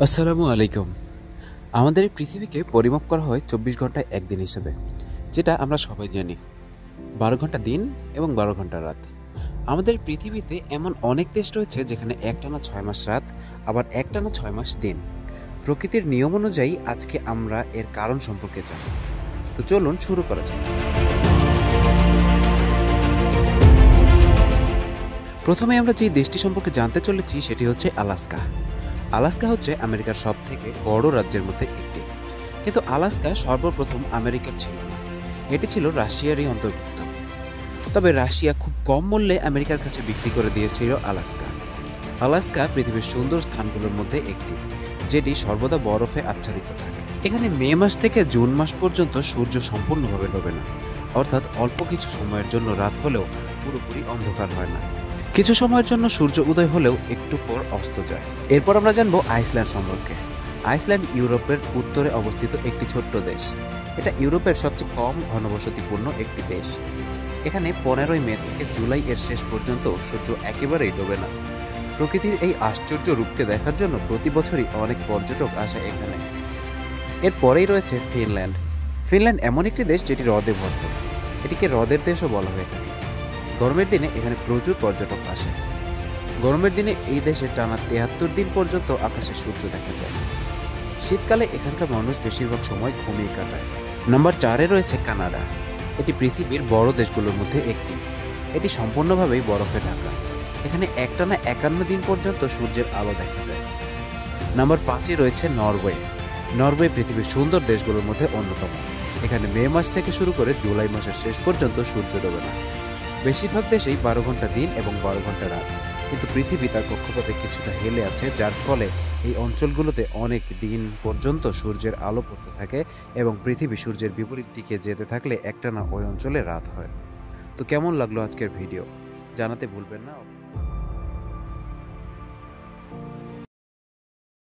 আসসালামু আলাইকুম। আমাদের এই পৃথিবীকে পরিমাপ করা হয় ২৪ ঘন্টায় একদিন হিসেবে, যেটা আমরা সবাই জানি। ১২ ঘন্টা দিন এবং ১২ ঘন্টা রাত। আমাদের পৃথিবীতে এমন অনেক দেশ রয়েছে যেখানে একটানা ৬ মাস রাত, আবার একটানা ৬ মাস দিন। প্রকৃতির নিয়ম অনুযায়ী আজকে আমরা এর কারণ সম্পর্কে জানি। তো চলুন শুরু করা যাক। প্রথমে আমরা যে দেশটি সম্পর্কে জানতে চলেছি সেটি হচ্ছে আলাস্কা। আলাস্কা হচ্ছে আমেরিকার সবথেকে বড় রাজ্যের মধ্যে একটি। কিন্তু আলাস্কা সর্বপ্রথম আমেরিকার ছিল না, এটি ছিল রাশিয়ারই অন্তর্ভুক্ত। তবে রাশিয়া খুব কম মূল্যে আমেরিকার কাছে বিক্রি করে দিয়েছিল আলাস্কা। আলাস্কা পৃথিবীর সুন্দর স্থানগুলোর মধ্যে একটি, যেটি সর্বদা বরফে আচ্ছাদিত থাকে। এখানে মে মাস থেকে জুন মাস পর্যন্ত সূর্য সম্পূর্ণভাবে ডোবে না, অর্থাৎ অল্প কিছু সময়ের জন্য রাত হলেও পুরোপুরি অন্ধকার হয় না। কিছু সময়ের জন্য সূর্য উদয় হলেও একটু পর অস্ত যায়। এরপর আমরা জানবো আইসল্যান্ড সম্পর্কে। আইসল্যান্ড ইউরোপের উত্তরে অবস্থিত একটি ছোট্ট দেশ। এটা ইউরোপের সবচেয়ে কম ঘনবসতিপূর্ণ একটি দেশ। এখানে ১৫ই মে থেকে জুলাই এর শেষ পর্যন্ত সূর্য একেবারেই ডোবে না। প্রকৃতির এই আশ্চর্য রূপকে দেখার জন্য প্রতি বছরই অনেক পর্যটক আসে এখানে। এরপরেই রয়েছে ফিনল্যান্ড। ফিনল্যান্ড এমন একটি দেশ যেটি হ্রদে ভর্তি। এটিকে হ্রদের দেশও বলা হয়ে থাকে। গরমের দিনে এখানে প্রচুর পর্যটক আসে। গরমের দিনে এই দেশে টানা ৭৩ দিন পর্যন্ত আকাশে সূর্য দেখা যায়। শীতকালে এখানকার মানুষ বেশিরভাগ সময় ঘুমিয়ে কাটায়। নাম্বার ৪-এ রয়েছে কানাডা। এটি পৃথিবীর বড় দেশগুলোর মধ্যে একটি। এটি সম্পূর্ণভাবেই বরফে ঢাকা। এখানে একটানা ৫১ দিন পর্যন্ত সূর্যের আলো দেখা যায়। নাম্বার ৫-এ রয়েছে নরওয়ে। নরওয়ে পৃথিবীর সুন্দর দেশগুলোর মধ্যে অন্যতম। এখানে মে মাস থেকে শুরু করে জুলাই মাসের শেষ পর্যন্ত সূর্য ডোবে না। বেশিরভাগ দেশেই ১২ ঘন্টা দিন এবং ১২ ঘন্টা রাত। কিন্তু পৃথিবী তার কক্ষপথে কিছুটা হেলে আছে, যার ফলে এই অঞ্চলগুলোতে অনেক দিন পর্যন্ত সূর্যের আলো পড়তে থাকে এবং পৃথিবী সূর্যের বিপরীত দিকে যেতে থাকলে একটানা ওই অঞ্চলে রাত হয়। তো কেমন লাগলো আজকের ভিডিও জানাতে ভুলবেন না।